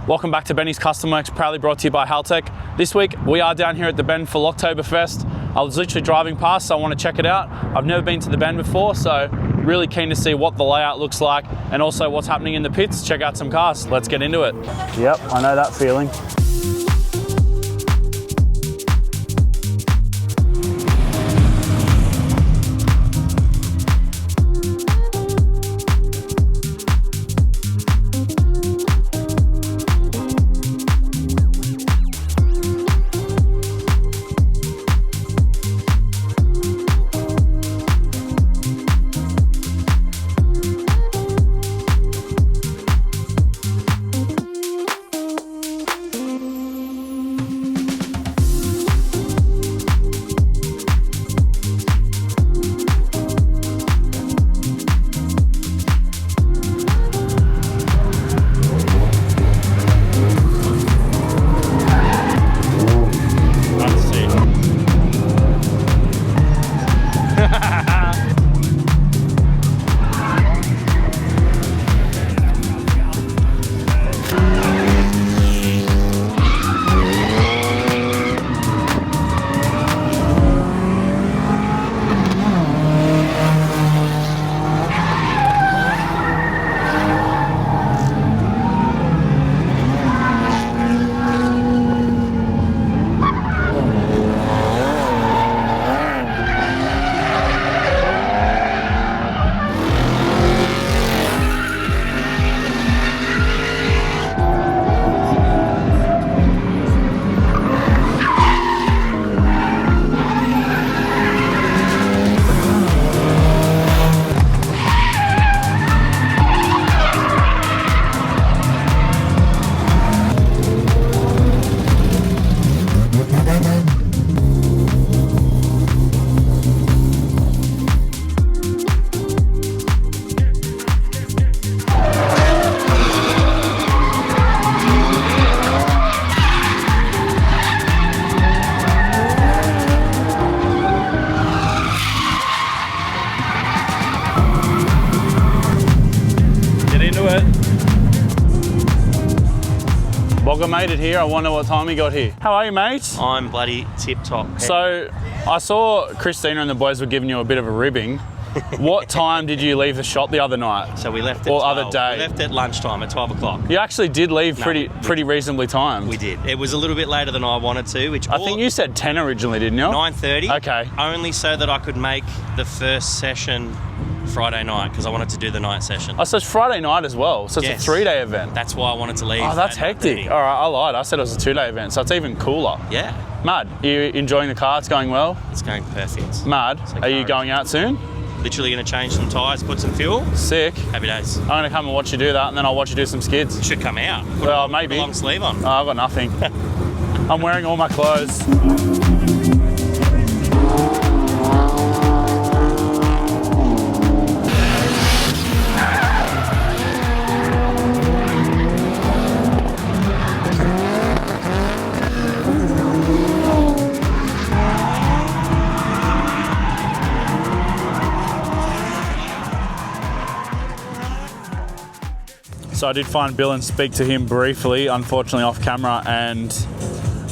Welcome back to Benny's Custom Works, proudly brought to you by Haltech. This week we are down here at the Bend for Locktober-fest. I was literally driving past, so I want to check it out. I've never been to the Bend before, so really keen to see what the layout looks like and also what's happening in the pits. Check out some cars. Let's get into it. Yep, I know that feeling. Bogger made it here. I wonder what time he got here. How are you, mate? I'm bloody tip-top. So, I saw Christina and the boys were giving you a bit of a ribbing. What time did you leave the shop the other night? So we left at 12. Other day. We left at lunchtime at 12 o'clock. You actually did leave pretty reasonably timed. We did. It was a little bit later than I wanted to, which I think you said 10 originally, didn't you? 9:30. Okay. Only so that I could make the first session Friday night, because I wanted to do the night session. Oh, so it's Friday night as well. So it's Yes. a 3-day event. That's why I wanted to leave. Oh, that's at hectic. 9:30. All right, I lied. I said it was a 2-day event, so it's even cooler. Yeah, Mad, you enjoying the car? It's going well? it's going perfect. Mad, like are you orange. going out soon? Literally going to change some tyres, put some fuel. Sick. Happy days. I'm going to come and watch you do that, and then I'll watch you do some skids. Should come out. Put Well, a maybe. long sleeve on. Oh, I've got nothing. I'm wearing all my clothes. So I did find Bill and speak to him briefly, unfortunately off camera, and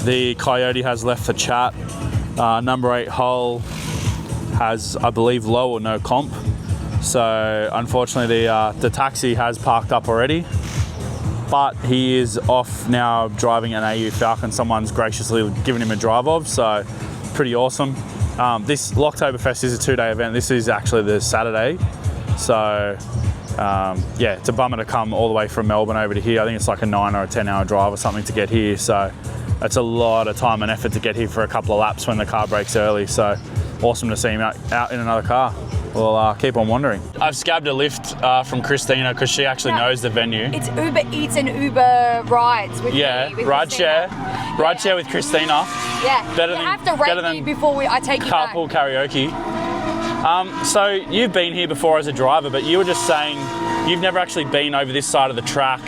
the Coyote has left the chat. Number 8 hole has, I believe, low or no comp. So unfortunately the taxi has parked up already, but he is off now driving an AU Falcon. Someone's graciously given him a drive of, so pretty awesome. This Locktoberfest is a 2-day event. This is actually the Saturday. So yeah, it's a bummer to come all the way from Melbourne over to here. I think it's like a 9 or a 10-hour drive or something to get here. So it's a lot of time and effort to get here for a couple of laps when the car breaks early. So awesome to see him out in another car. We'll keep on wandering. I've scabbed a lift from Christina because she actually knows the venue. It's Uber Eats and Uber Rides with me. With rideshare. Christina. Rideshare with Christina. Yeah. Better you than- have to better rate me than before I take you back. Carpool karaoke. So you've been here before as a driver, but you were just saying you've never actually been over this side of the track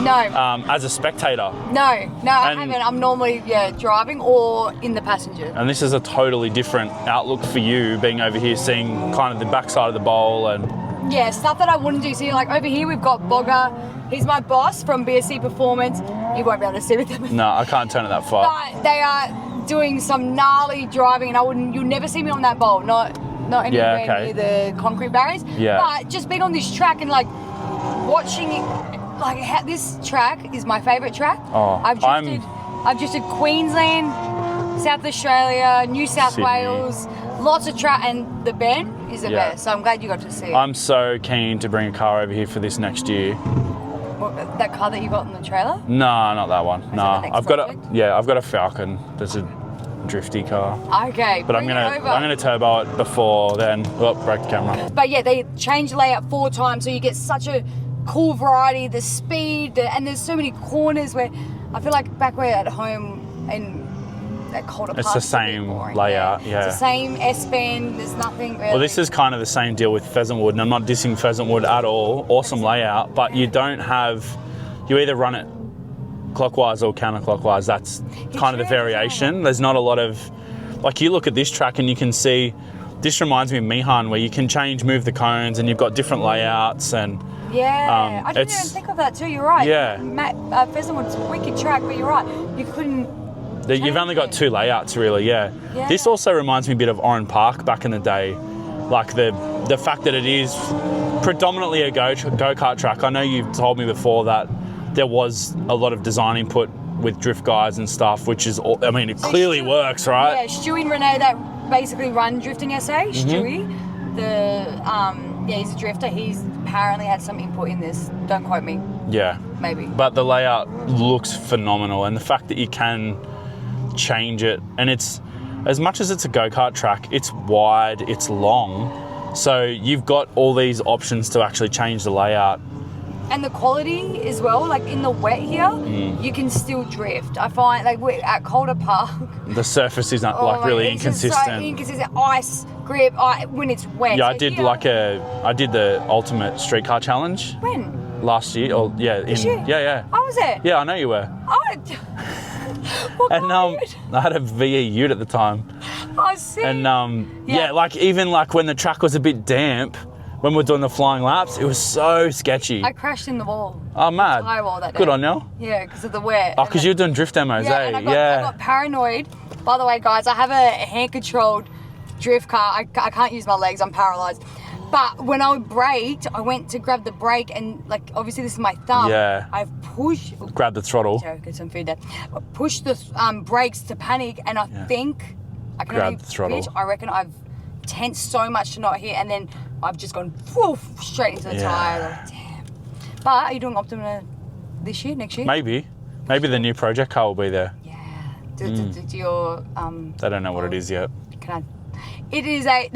No. as a spectator. No, I haven't. I'm normally driving or in the passenger. And this is a totally different outlook for you, being over here, seeing kind of the backside of the bowl and... Yeah, stuff that I wouldn't do. See, like over here we've got Bogger. He's my boss from BSC Performance. You won't be able to see with them. No, I can't turn it that far. But they are doing some gnarly driving, and you'll never see me on that bowl. Not anywhere near the concrete barriers. Yeah. But just being on this track and like watching it, like this track is my favourite track. Oh, I've drifted Queensland, South Australia, New South Sydney. Wales, lots of track, and the bend is the best. So I'm glad you got to see it. I'm so keen to bring a car over here for this next year. What, that car that you got in the trailer? No, not that one. No, I've got a Falcon. There's a drifty car. Okay, But I'm gonna turbo it before then. Oh, break the camera. But yeah, they changed the layout 4 times, so you get such a cool variety, the speed, and there's so many corners where I feel like back where at home in that colder part. It's the same layout, yeah. It's the same S-bend, there's nothing really. Well, this is kind of the same deal with Pheasantwood, and I'm not dissing Pheasantwood at all. Awesome layout, but you either run it clockwise or counterclockwise. That's kind of the variation. There's not a lot of, like, you look at this track and you can see, this reminds me of Mihan, where you can move the cones and you've got different layouts and... Yeah, I didn't even think of that too, you're right. Yeah. Pheasantwood's a wicked track, but you're right, you couldn't... You've only got 2 layouts, really, yeah. This also reminds me a bit of Oran Park back in the day. Like the fact that it is predominantly a go-kart track. I know you've told me before that there was a lot of design input with drift guys and stuff, which is, I mean, it clearly works, right? Yeah, Stewie and Renee that basically run Drifting SA. Stewie, he's a drifter. He's apparently had some input in this. Don't quote me. Yeah. Maybe. But the layout looks phenomenal, and the fact that you can change it, and it's, as much as it's a go-kart track, it's wide, it's long, so you've got all these options to actually change the layout. And the quality as well, like in the wet here, you can still drift. I find, like, we're at Calder Park, the surface is not really inconsistent. Just so inconsistent. Ice grip when it's wet. Yeah, so I did the ultimate streetcar challenge. When? Last year, or yeah, yeah. I was there. Yeah, I know you were. And I had a VE Ute at the time. I see. And even when the track was a bit damp, when we were doing the flying laps, it was so sketchy. I crashed in the wall. Oh, mad. Tire wall that day. Good on you. Yeah, because of the wet. Oh, because you were doing drift demos, and I got paranoid. By the way, guys, I have a hand-controlled drift car. I can't use my legs. I'm paralysed. But when I braked, I went to grab the brake, and, like, obviously this is my thumb. Yeah. I've pushed. Grab the throttle. Joe, get some food there. I pushed the brakes to panic, and I think I can grab the throttle. I reckon I've tensed so much to not hit, and then I've just gone woof, straight into the tyre. Like, damn. But are you doing Optima this year, next year? Maybe the new project car will be there. Yeah. Do your They don't know what it is yet. It is a.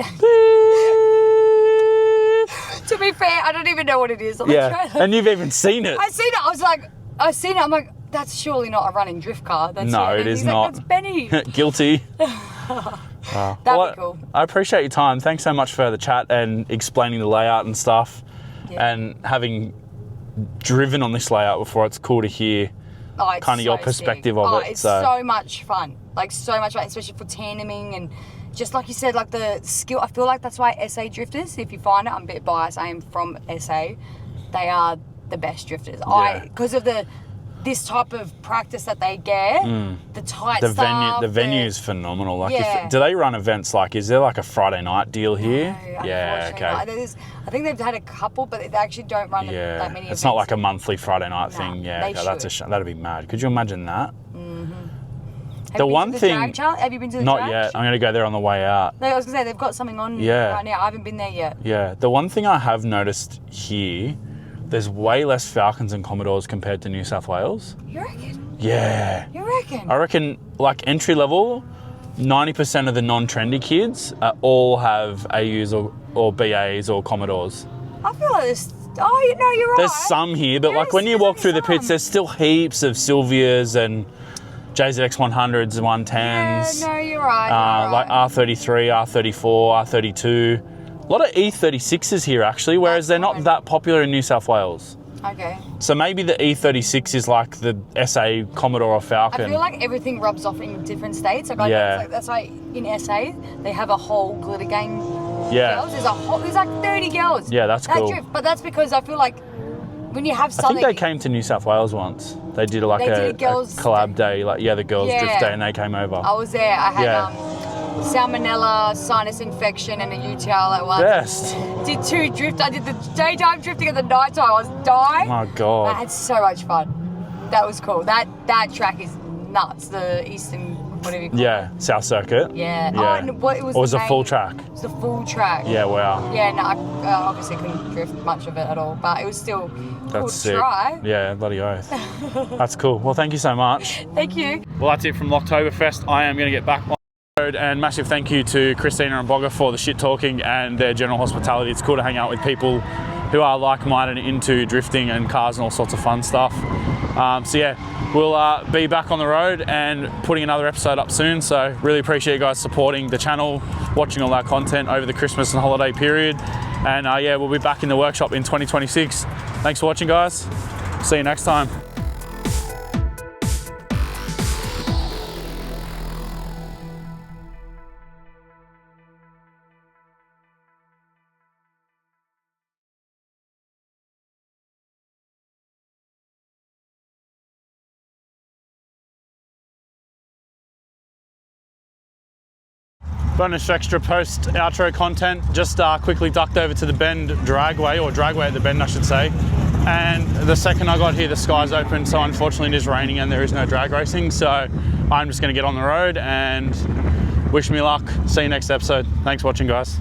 To be fair, I don't even know what it is on the trailer. And you've even seen it. I seen it. I'm like, that's surely not a running drift car. No, it is not. That's Benny. Guilty. That'd be cool. I appreciate your time. Thanks so much for the chat and explaining the layout and stuff. Yeah. And having driven on this layout before, it's cool to hear kind of your perspective of it. It's so much fun. Like, so much fun, especially for tandeming and just like you said, like the skill. I feel like that's why SA drifters, if you find it, I'm a bit biased, I am from SA, they are the best drifters. Because of this type of practice that they get, the tight stuff. The venue is phenomenal. Like, do they run events, like, is there like a Friday night deal here? No, yeah, okay. I think they've had a couple, but they actually don't run that many events. It's not like a monthly Friday night thing. Yeah, okay, that's a shame. That'd be mad. Could you imagine that? Have you been to the drag? Not yet. I'm going to go there on the way out. No, I was going to say, they've got something on right now. I haven't been there yet. Yeah. The one thing I have noticed here, there's way less Falcons and Commodores compared to New South Wales. You reckon? Yeah. You reckon? I reckon, like, entry level, 90% of the non-trendy kids all have AUs or BAs or Commodores. I feel like there's... Oh, no, you're right. There's some here, but like when you walk through the pits, there's still heaps of Sylvias and JZX 100s, 110s. Yeah, no, you're right. Like R33, R34, R32. A lot of E36s here, actually, whereas they're not that popular in New South Wales. Okay. So maybe the E36 is like the SA Commodore or Falcon. I feel like everything rubs off in different states. Like, that's why in SA, they have a whole glitter gang. Yeah. Girls. There's like 30 girls. Yeah, that's cool. Drift. But that's because I feel like when you have I something. think they came to New South Wales once. They did like a girls' collab day, like the girls Yeah. drift day, and they came over. I was there. I had Yeah. salmonella, sinus infection, and a UTI at once. Best. Did 2 drift. I did the daytime drifting and the nighttime. I was dying. Oh my I God. had so much fun. That was cool. That track is nuts. The Eastern, whatever you call it. Yeah, South Circuit. Yeah. Yeah. Oh, and what it was. Or was the it a full main- track? It was the full track. Yeah, wow. Yeah, no, I obviously couldn't drift much of it at all, but it was still cool That's to sick. try. Yeah, bloody oath. That's cool. Well, thank you so much. Thank you. Well, that's it from Locktoberfest. I am going to get back on the road, and massive thank you to Christina and Bogger for the shit talking and their general hospitality. It's cool to hang out with people who are like-minded into drifting and cars and all sorts of fun stuff. So yeah, we'll be back on the road and putting another episode up soon. So really appreciate you guys supporting the channel, watching all our content over the Christmas and holiday period. And yeah, we'll be back in the workshop in 2026. Thanks for watching, guys. See you next time. Bonus extra post outro content. Just quickly ducked over to the Bend dragway, or dragway at the Bend I should say. And the second I got here, the sky's open, so unfortunately it is raining and there is no drag racing. So I'm just gonna get on the road and wish me luck. See you next episode. Thanks for watching, guys.